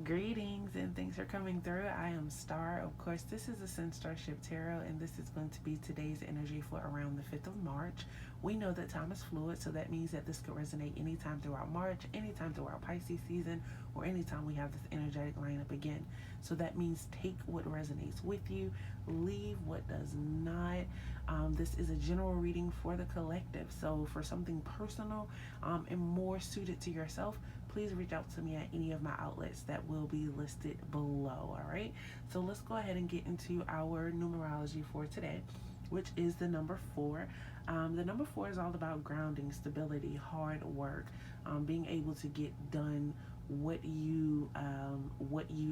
Greetings and thanks for coming through. I am Star. Of course, this is a Sun Starship Tarot, and this is going to be today's energy for around the 5th of March. We know that time is fluid, so that means that this could resonate anytime throughout March, anytime throughout Pisces season, or anytime we have this energetic lineup again. So that means take what resonates with you, leave what does not. This is a general reading for the collective. So for something personal and more suited to yourself, please reach out to me at any of my outlets that will be listed below. All right, so let's go ahead and get into our numerology for today, which is the number 4. The number 4 is all about grounding, stability, hard work, being able to get done what you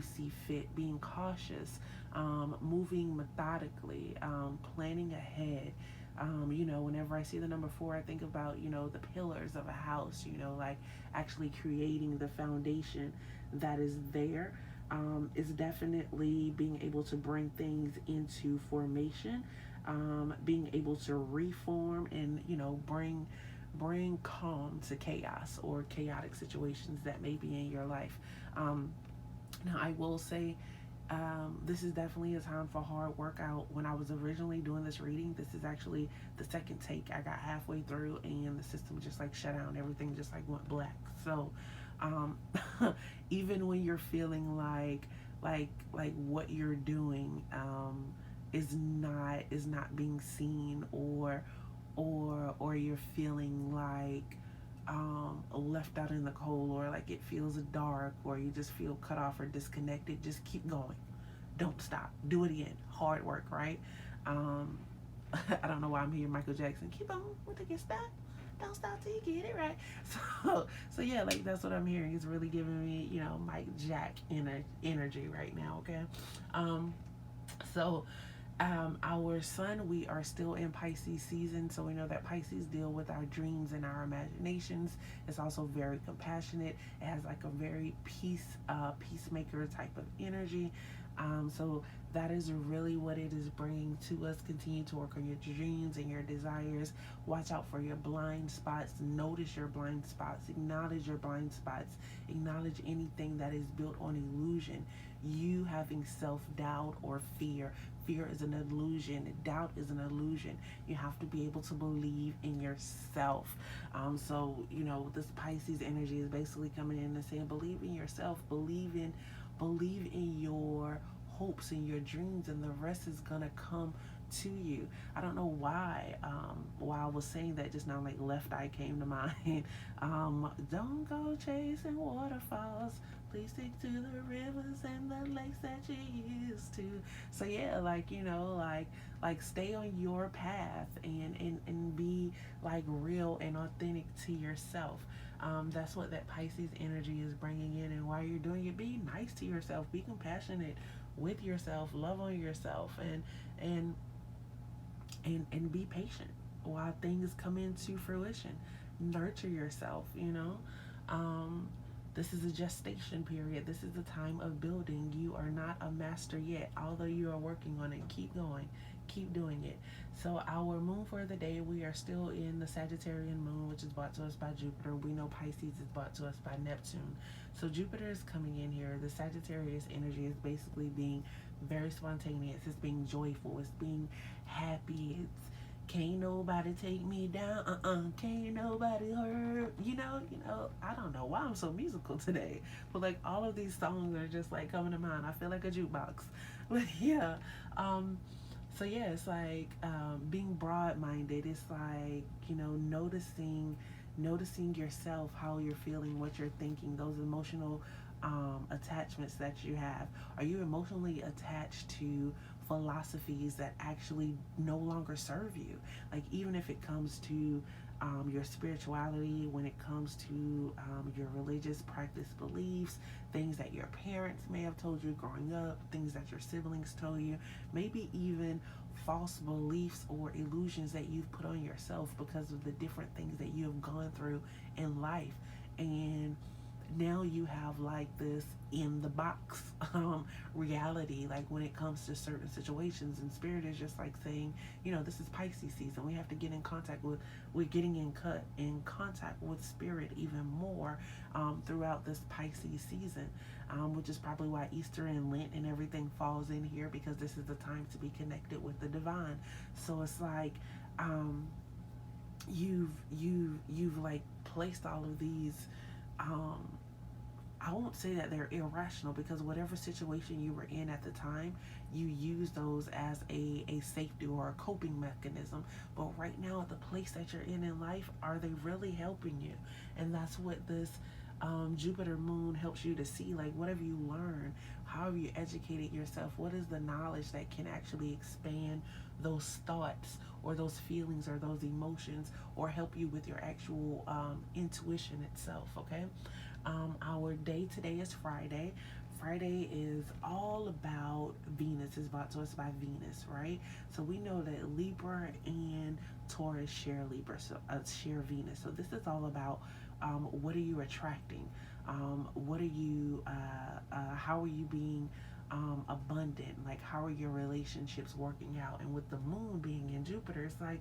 see fit, being cautious, moving methodically, planning ahead. Whenever I see the number 4, I think about, the pillars of a house, like actually creating the foundation that is there. Is definitely being able to bring things into formation, being able to reform and, bring calm to chaos or chaotic situations that may be in your life. Now, I will say this is definitely a time for hard work out. When I was originally doing this reading, this is actually the second take. I got halfway through and the system just like shut down. Everything just like went black. So um, even when you're feeling like what you're doing is not being seen, or you're feeling like left out in the cold, or like it feels dark, or you just feel cut off or disconnected, just keep going. Don't stop. Do it again. Hard work, right? Um, I don't know why I'm here, Michael Jackson. Keep on with the get stuck. Don't stop till you get it right. So yeah, like that's what I'm hearing. It's really giving me, Mike Jack energy right now. Okay, um, so our sun, we are still in Pisces season, so we know that Pisces deal with our dreams and our imaginations. It's also very compassionate. It has like a very peacemaker type of energy. So that is really what it is bringing to us. Continue to work on your dreams and your desires. Watch out for your blind spots. Notice your blind spots. Acknowledge your blind spots. Acknowledge anything that is built on illusion. You having self-doubt or fear. Fear is an illusion. Doubt is an illusion. You have to be able to believe in yourself. This Pisces energy is basically coming in and saying, believe in yourself. Believe in your hopes and your dreams, and the rest is gonna come to you. I don't know why. While I was saying that just now, like Left Eye came to mind. Don't go chasing waterfalls. Please stick to the rivers and the lakes that you used to. So yeah, like stay on your path and be like real and authentic to yourself. That's what that Pisces energy is bringing in. And while you're doing it, be nice to yourself. Be compassionate with yourself. Love on yourself, and and be patient while things come into fruition. Nurture yourself. This is a gestation period. This is the time of building. You are not a master yet, although you are working on it. Keep going. Keep doing it. So our moon for the day, we are still in the Sagittarian moon, which is brought to us by Jupiter. We know Pisces is brought to us by Neptune. So Jupiter is coming in here. The Sagittarius energy is basically being very spontaneous. It's being joyful. It's being happy. It's can't nobody take me down. Can't nobody hurt. I don't know why I'm so musical today. But like all of these songs are just like coming to mind. I feel like a jukebox. But yeah. It's like being broad minded. It's like, noticing yourself, how you're feeling, what you're thinking, those emotional attachments that you have. Are you emotionally attached to philosophies that actually no longer serve you? Like, even if it comes to your spirituality, when it comes to your religious practice beliefs, things that your parents may have told you growing up, things that your siblings told you, maybe even false beliefs or illusions that you've put on yourself because of the different things that you have gone through in life. And now you have like this in the box reality, like when it comes to certain situations. And spirit is just like saying, this is Pisces season. We have to get in contact with, we're getting in contact with spirit even more throughout this Pisces season, which is probably why Easter and Lent and everything falls in here, because this is the time to be connected with the divine. So it's like you've like placed all of these um I won't say that they're irrational, because whatever situation you were in at the time, you use those as a safety or a coping mechanism. But right now, at the place that you're in life, are they really helping you? And that's what this Jupiter moon helps you to see. Like, what have you learned? How have you educated yourself? What is the knowledge that can actually expand those thoughts or those feelings or those emotions, or help you with your actual intuition itself? Okay. Our day today is Friday. Friday is all about Venus. So it's by Venus, right? So we know that Libra and Taurus share Libra, so share Venus. So this is all about what are you attracting? What are you? How are you being abundant? Like, how are your relationships working out? And with the moon being in Jupiter, it's like,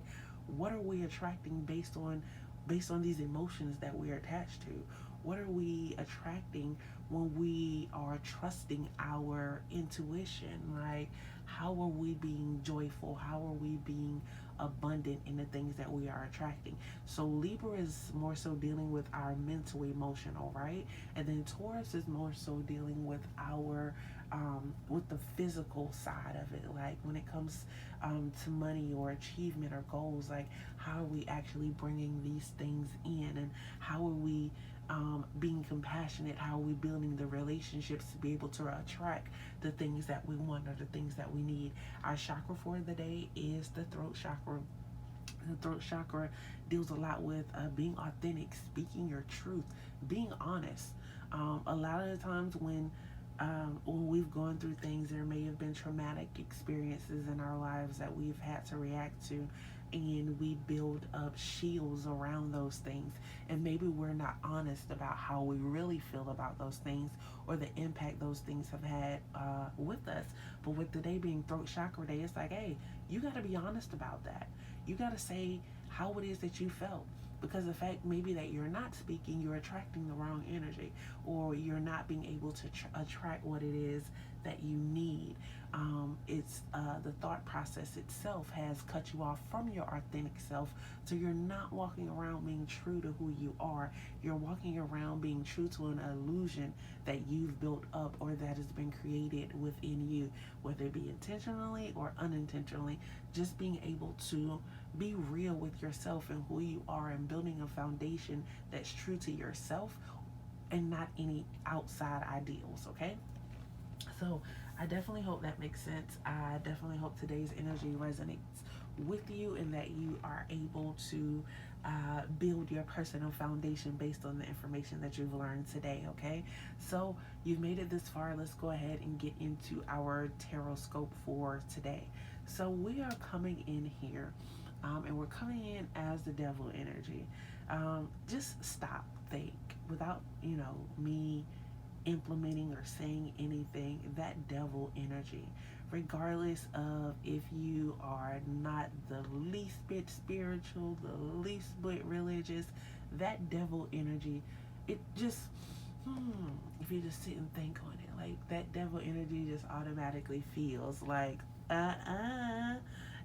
what are we attracting based on these emotions that we're attached to? What are we attracting when we are trusting our intuition? Like, how are we being joyful? How are we being abundant in the things that we are attracting? So Libra is more so dealing with our mental, emotional, right? And then Taurus is more so dealing with our with the physical side of it. Like when it comes to money or achievement or goals, like how are we actually bringing these things in, and how are we being compassionate? How are we building the relationships to be able to attract the things that we want or the things that we need? Our chakra for the day is the throat chakra. The throat chakra deals a lot with being authentic, speaking your truth, being honest. A lot of the times when we've gone through things, there may have been traumatic experiences in our lives that we've had to react to, and we build up shields around those things. And maybe we're not honest about how we really feel about those things, or the impact those things have had with us. But with the day being throat chakra day, it's like, hey, you got to be honest about that. You got to say how it is that you felt, because the fact maybe that you're not speaking, you're attracting the wrong energy, or you're not being able to attract what it is that you need. It's the thought process itself has cut you off from your authentic self, so you're not walking around being true to who you are. You're walking around being true to an illusion that you've built up, or that has been created within you, whether it be intentionally or unintentionally. Just being able to be real with yourself and who you are, and building a foundation that's true to yourself and not any outside ideals. Okay, so I definitely hope that makes sense. I definitely hope today's energy resonates with you, and that you are able to build your personal foundation based on the information that you've learned today. Okay, so you've made it this far. Let's go ahead and get into our Tarotscope for today. So we are coming in here, and we're coming in as the devil energy. Just stop, think, without me implementing or saying anything. That devil energy, regardless of if you are not the least bit spiritual, the least bit religious, that devil energy, it just if you just sit and think on it, like that devil energy just automatically feels like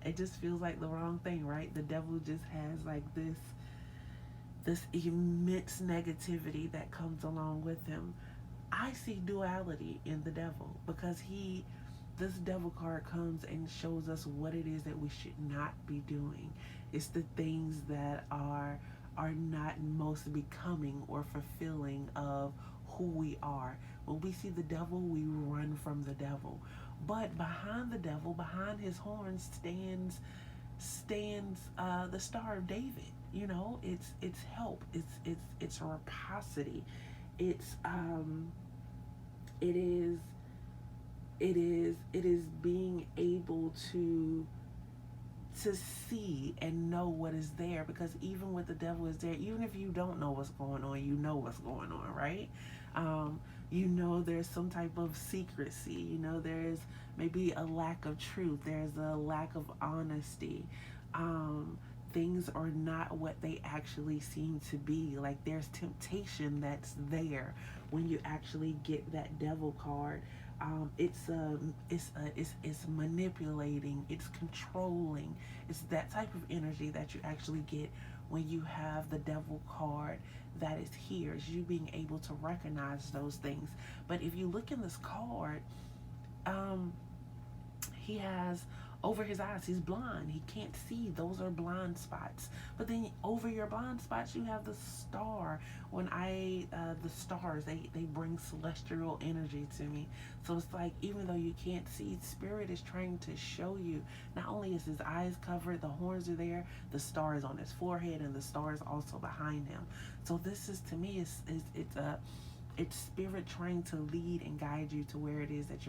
it just feels like the wrong thing, right? The devil just has like this immense negativity that comes along with him. I see duality in the devil, because this devil card comes and shows us what it is that we should not be doing. It's the things that are not most becoming or fulfilling of who we are. When we see the devil, we run from the devil. But behind the devil, behind his horns, stands the Star of David. It's help. It's rapacity. It's it is it is being able to see and know what is there, because even with the devil is there, even if you don't know what's going on, you know what's going on, right? Um, you know, there's some type of secrecy. You know, there's maybe a lack of truth. There's a lack of honesty. Um, Things are not what they actually seem to be. Like there's temptation that's there when you actually get that devil card. It's manipulating, it's controlling. It's that type of energy that you actually get when you have the devil card that is here. Is you being able to recognize those things. But if you look in this card, um, he has over his eyes, he's blind, he can't see, those are blind spots. But then over your blind spots you have the star. When I the stars, they bring celestial energy to me. So it's like, even though you can't see, spirit is trying to show you, not only is his eyes covered, the horns are there, the star is on his forehead, and the star is also behind him. So this is, to me, it's spirit trying to lead and guide you to where it is that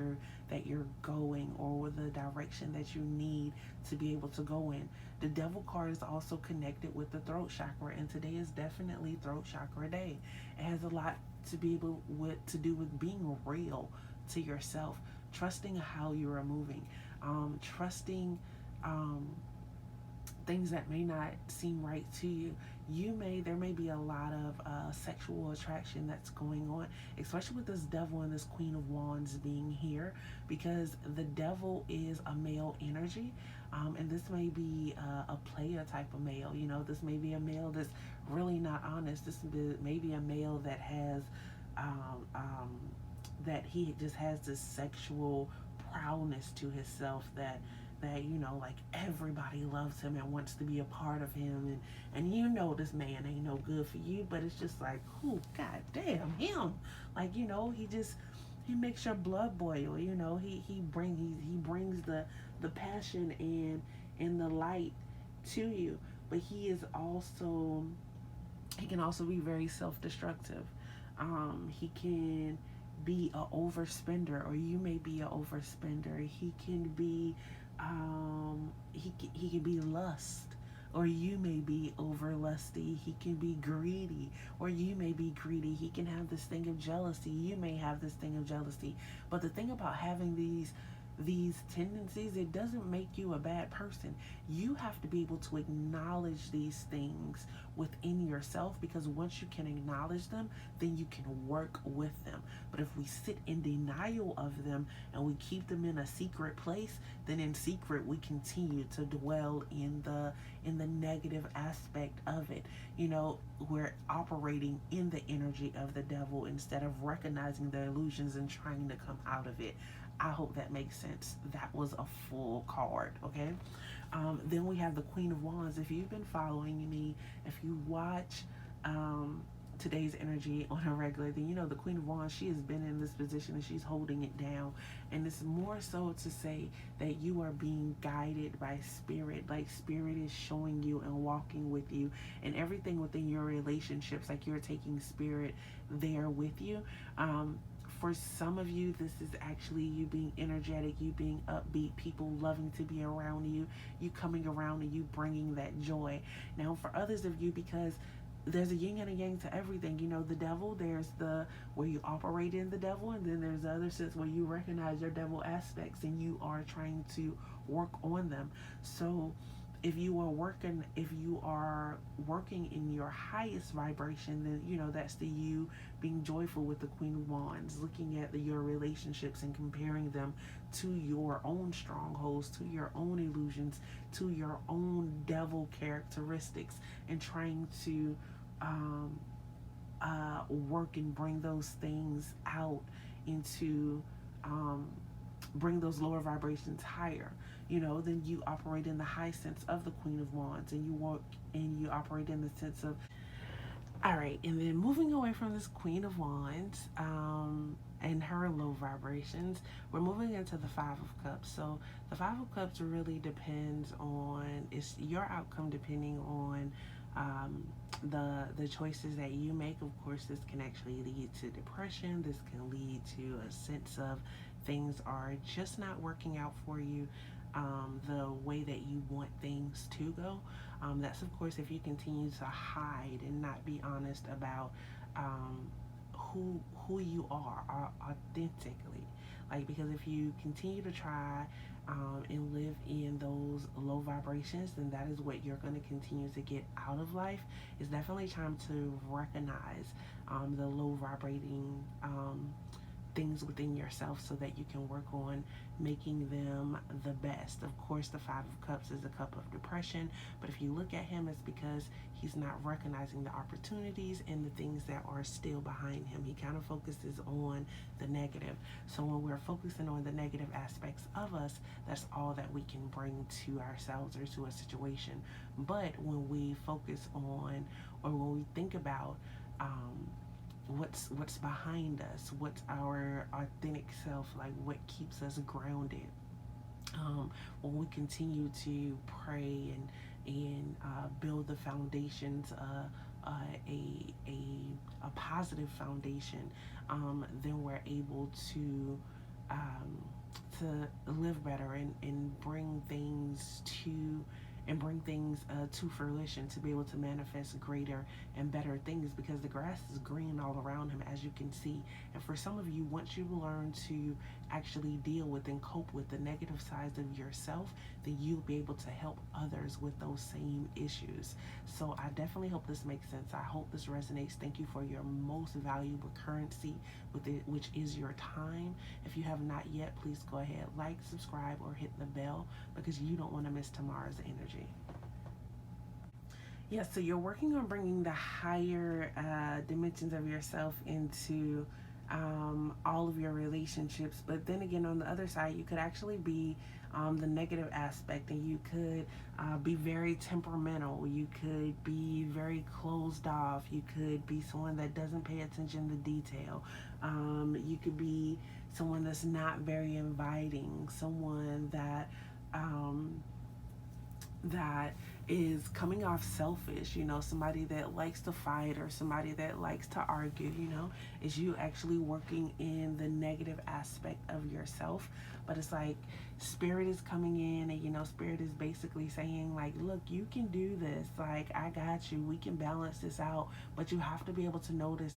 you're going, or the direction that you need to be able to go in. The devil card is also connected with the throat chakra, and today is definitely throat chakra day. It has a lot to be able with to do with being real to yourself, trusting how you are moving, trusting um, things that may not seem right to you. There may be a lot of sexual attraction that's going on, especially with this devil and this Queen of Wands being here, because the devil is a male energy. And this may be a player type of male. You know, this may be a male that's really not honest. This may be a male that has um, um, that he just has this sexual prowess to himself, that you know, like everybody loves him and wants to be a part of him, and you know this man ain't no good for you, but it's just like, who, god damn him. Like, you know, he makes your blood boil. You know, he brings the passion and the light to you. But he can also be very self-destructive. He can be a overspender, or you may be a overspender. He can be he can be lust, or you may be over lusty. He can be greedy, or you may be greedy. He can have this thing of jealousy. You may have this thing of jealousy. But the thing about having these tendencies, it doesn't make you a bad person. You have to be able to acknowledge these things within yourself, because once you can acknowledge them, then you can work with them. But if we sit in denial of them and we keep them in a secret place, then in secret we continue to dwell in the negative aspect of it. You know, we're operating in the energy of the devil instead of recognizing the illusions and trying to come out of it. I hope that makes sense. That was a full card, okay? Then we have the Queen of Wands. If you've been following me, if you watch today's energy on a regular, then you know the Queen of Wands, she has been in this position and she's holding it down. And it's more so to say that you are being guided by spirit. Like spirit is showing you and walking with you, and everything within your relationships, like you're taking spirit there with you. For some of you, this is actually you being energetic, you being upbeat, people loving to be around you coming around and you bringing that joy. Now, for others of you, because there's a yin and a yang to everything. You know, the devil, there's the where you operate in the devil, and then there's the other sense where you recognize your devil aspects and you are trying to work on them. So if you are working in your highest vibration, then you know that's the you being joyful with the Queen of Wands, looking at your relationships and comparing them to your own strongholds, to your own illusions, to your own devil characteristics, and trying to um, work and bring those things out into um, bring those lower vibrations higher. You know, then you operate in the high sense of the Queen of Wands, and you work and you operate in the sense of, all right. And then moving away from this Queen of Wands and her low vibrations, we're moving into the Five of Cups. So the Five of Cups really depends on, it's your outcome depending on the choices that you make. Of course, this can actually lead to depression. This can lead to a sense of things are just not working out for you the way that you want things to go. That's, of course, if you continue to hide and not be honest about who you are authentically. Like, because if you continue to try and live in those low vibrations, then that is what you're going to continue to get out of life. It's definitely time to recognize the low vibrating things within yourself so that you can work on making them the best. Of course, the Five of Cups is a cup of depression, but if you look at him, it's because he's not recognizing the opportunities and the things that are still behind him. He kind of focuses on the negative. So when we're focusing on the negative aspects of us, that's all that we can bring to ourselves or to a situation. But when we focus on, or when we think about, what's behind us, what's our authentic self, like what keeps us grounded, when we continue to pray and build the foundations, a positive foundation, then we're able um, to live better and bring things to fruition, to be able to manifest greater and better things, because the grass is green all around him, as you can see. And for some of you, once you learn to actually deal with and cope with the negative sides of yourself, then you'll be able to help others with those same issues. So I definitely hope this makes sense. I hope this resonates. Thank you for your most valuable currency with it, which is your time. If you have not yet, please go ahead, like, subscribe, or hit the bell, because you don't want to miss tomorrow's energy. Yeah, so you're working on bringing the higher dimensions of yourself into all of your relationships. But then again, on the other side, you could actually be the negative aspect, and you could be very temperamental. You could be very closed off. You could be someone that doesn't pay attention to detail. You could be someone that's not very inviting, someone that is coming off selfish, somebody that likes to fight or somebody that likes to argue, is you actually working in the negative aspect of yourself. But it's like spirit is coming in, and spirit is basically saying, like, look, you can do this, like, I got you, we can balance this out. But you have to be able to notice